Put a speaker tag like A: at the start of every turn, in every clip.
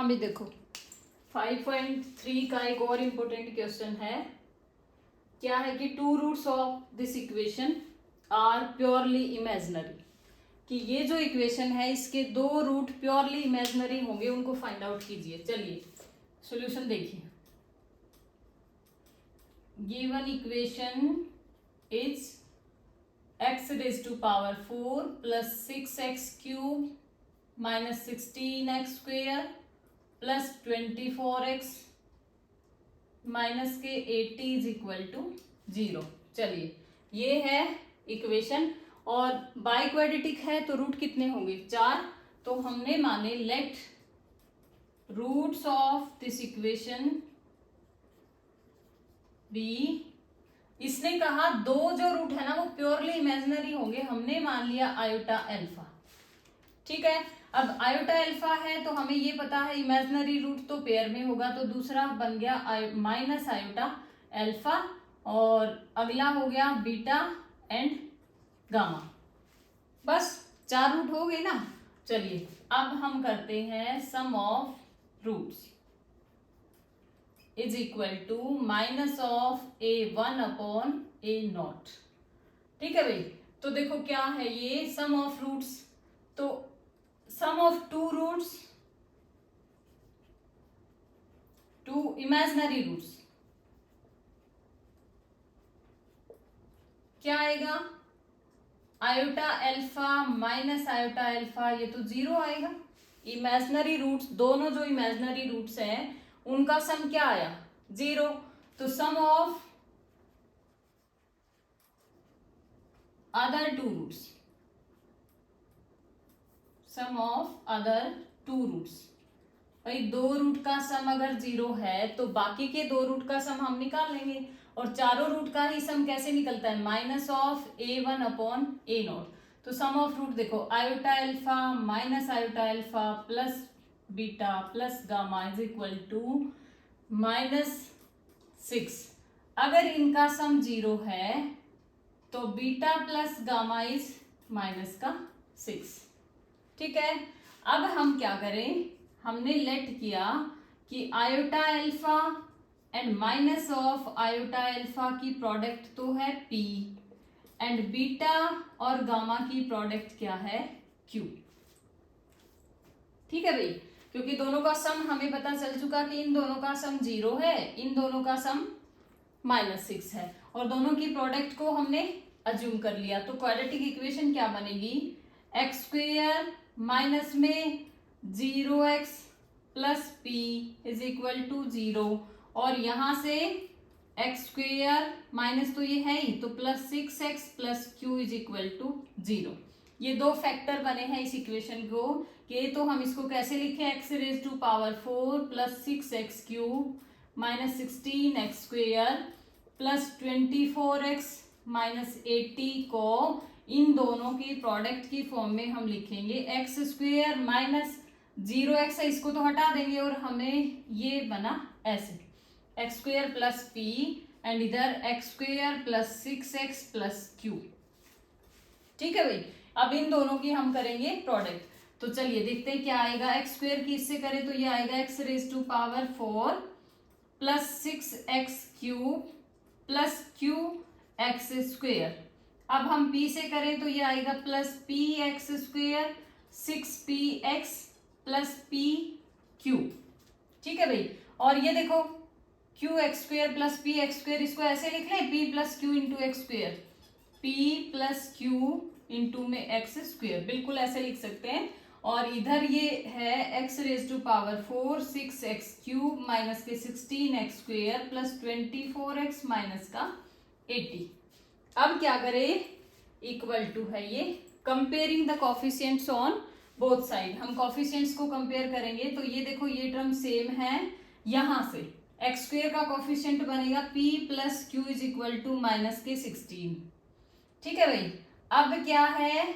A: हाँ भी देखो 5.3 का एक और इम्पोर्टेंट क्वेश्चन है। क्या है कि two roots of this equation are purely imaginary, कि ये जो इक्वेशन है इसके दो रूट प्योरली इमेजिनरी होंगे, उनको फाइंड आउट कीजिए। चलिए सॉल्यूशन देखिए। Given equation is x raised to power 4 plus 6x cube minus 16x square plus 24x minus के 80 इज इक्वल टू 0। चलिए ये है इक्वेशन और बाई क्वाड्रेटिक है तो रूट कितने होंगे? 4। तो हमने माने let roots of this equation be, इसने कहा दो जो रूट है ना वो प्योरली इमेजिनरी होंगे, हमने मान लिया आयोटा अल्फा। ठीक है, अब आयोटा अल्फा है तो हमें ये पता है इमेजिनरी रूट तो पेयर में होगा, तो दूसरा बन गया माइनस आयोटा अल्फा और अगला हो गया बीटा एंड गामा। बस 4 रूट हो गए ना। चलिए अब हम करते हैं sum of roots is equal to minus of a1 upon a0। ठीक है भाई, तो देखो क्या है ये सम ऑफ रूट्स, तो sum of two roots, two imaginary roots क्या आएगा? Iota alpha minus iota alpha, ये तो 0 आएगा। इमेजिनरी रूट्स, दोनों जो इमेजिनरी रूट्स हैं उनका सम क्या आया? 0। तो sum of other two roots, sum of other two roots, भाई दो रूट का सम अगर 0 है तो बाकी के दो रूट का सम हम निकाल लेंगे, और चारों रूट का ही सम कैसे निकलता है? Minus of a1 upon a0। तो सम ऑफ रूट देखो iota alpha minus iota alpha plus beta plus gamma is equal to -6। अगर इनका सम 0 है तो बीटा प्लस गामा इज -6। ठीक है, अब हम क्या करें, हमने लेट किया कि iota alpha and minus of iota alpha की प्रोडक्ट तो है p एंड बीटा और गामा की प्रोडक्ट क्या है? q। ठीक है भाई, क्योंकि दोनों का सम हमें पता चल चुका कि इन दोनों का सम 0 है, इन दोनों का सम -6 है, और दोनों की प्रोडक्ट को हमने अज्यूम कर लिया। तो क्वाड्रेटिक इक्वेशन क्या बनेगी? एक्स स्क्वेयर माइनस में 0x plus P is equal to 0, और यहां से एक्स स्क्वेयर माइनस तो ये है ही, तो plus 6x plus Q is equal to 0। ये दो फैक्टर बने हैं इस इक्वेशन को, कि तो हम इसको कैसे लिखें? X raise to power 4 plus 6x cube minus 16x square plus 24x minus 80 को इन दोनों की प्रोडक्ट की फॉर्म में हम लिखेंगे एक्स स्क्वेयर माइनस 0x है, इसको तो हटा देंगे और हमें ये बना ऐसे x square plus p and इधर x square plus 6x plus q. ठीक है भाई, अब इन दोनों की हम करेंगे प्रोडक्ट। तो चलिए देखते हैं क्या आएगा। एक्स स्क्वेयर की इससे करें तो ये आएगा x raise to power 4 plus 6x cube plus Q x square. अब हम p से करें तो ये आएगा plus P x square 6px plus P Q. ठीक है भाई, और ये देखो Q x square plus P x square, इसको ऐसे लिख लें p plus Q into x square, p plus Q into में एक्स स्क्वेयर, बिल्कुल ऐसे लिख सकते हैं। और इधर ये है x raise to power 4 6x cube minus के 16x square plus 24x minus का 80। अब क्या करें? इक्वल टू है ये comparing the coefficients on both side. हम कॉफिशिएंट्स को कंपेयर करेंगे तो ये देखो ये टर्म सेम है, यहां से एक्स स्क्वेयर का कॉफिशिएंट बनेगा p plus Q is equal to minus के 16। ठीक है भाई, अब क्या है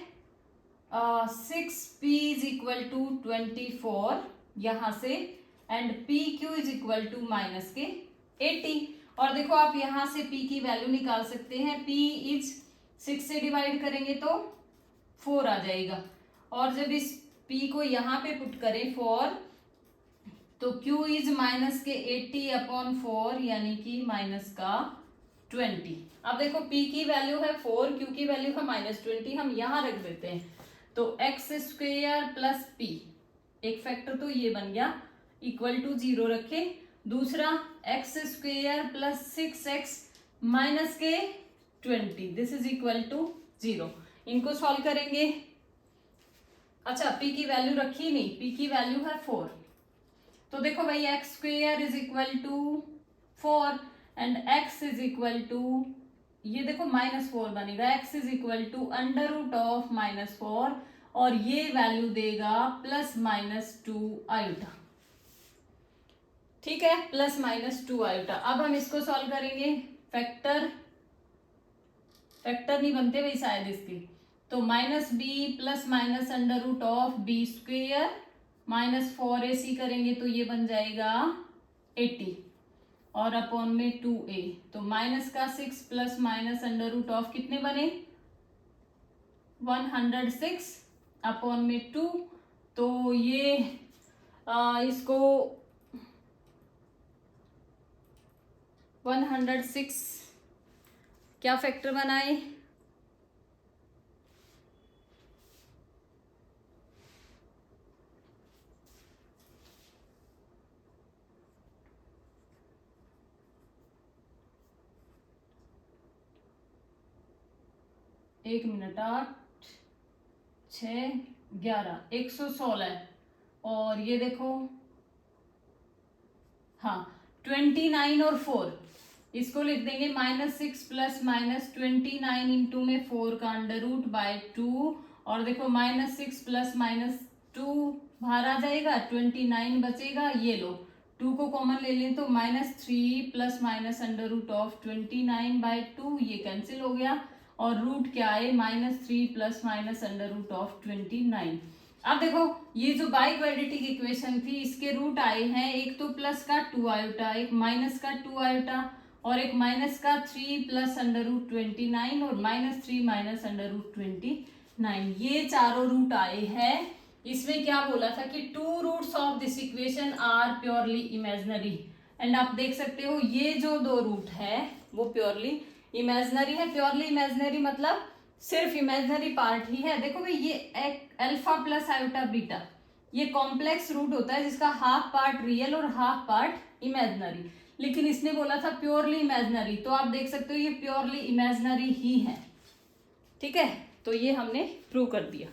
A: 6p इज इक्वल टू 24 यहां से and P Q is equal to minus के 80। और देखो आप यहां से p की वैल्यू निकाल सकते हैं, p इज 6 से डिवाइड करेंगे तो 4 आ जाएगा, और जब इस p को यहाँ पे पुट करें फॉर तो Q इज माइनस के 80/4 यानी कि माइनस का 20। अब देखो P की वैल्यू है 4, Q की वैल्यू है -20, हम यहां रख देते हैं। तो x² प्लस p, एक फैक्टर तो ये बन गया, इक्वल टू 0 रखे। दूसरा x² प्लस 6x माइनस के 20, दिस इज इक्वल टू 0। इनको सॉल्व करेंगे। अच्छा, p की वैल्यू रखी नहीं, p की वैल्यू है 4। तो देखो भाई x² is equal to 4 and x is equal to, ये देखो -4 बनेगा, x इज इक्वल टू √ऑफ -4 और ये वैल्यू देगा +-2 आयोटा। ठीक है, +-2 आयोटा। अब हम इसको सॉल्व करेंगे। फैक्टर नहीं बनते भाई शायद इसकी, तो -b plus minus √of b² -4ac करेंगे तो ये बन जाएगा 80 और अपॉन में 2a। तो -6 प्लस माइनस √ऑफ कितने बने 106 अपॉन में 2। तो ये इसको 106 क्या फैक्टर बनाए, एक मिनट, 8 6 11 116 और ये देखो, हाँ 29 और 4, इसको लिख देंगे -6 प्लस -29 इंटू में 4 का √/2 और देखो -6 प्लस -2 बाहर आ जाएगा, 29 बचेगा, ये लो 2 को कॉमन ले लें तो -3 प्लस माइनस √ऑफ 29/2, ये कैंसिल हो गया और रूट क्या है -3 प्लस माइनस √ऑफ 29। अब देखो ये जो बाई क्वाड्रेटिक इक्वेशन थी इसके रूट आए हैं, एक तो प्लस का 2 आयोटा, एक माइनस का 2 आयोटा और एक माइनस का 3 प्लस √29 और -3 माइनस √29, ये चारों रूट आए हैं। इसमें क्या बोला था कि 2 roots of this equation are purely imaginary, and आप देख सकते हो ये जो 2 रूट है वो प्योरली इमेजिनरी है। प्योरली इमेजिनरी मतलब सिर्फ इमेजिनरी पार्ट ही है। देखो भाई ये अल्फा प्लस आयोटा बीटा, ये कॉम्प्लेक्स रूट होता है जिसका हाफ पार्ट रियल और हाफ पार्ट इमेजिनरी, लेकिन इसने बोला था प्योरली इमेजिनरी, तो आप देख सकते हो ये प्योरली इमेजिनरी ही है। ठीक है, तो ये हमने प्रूव कर दिया।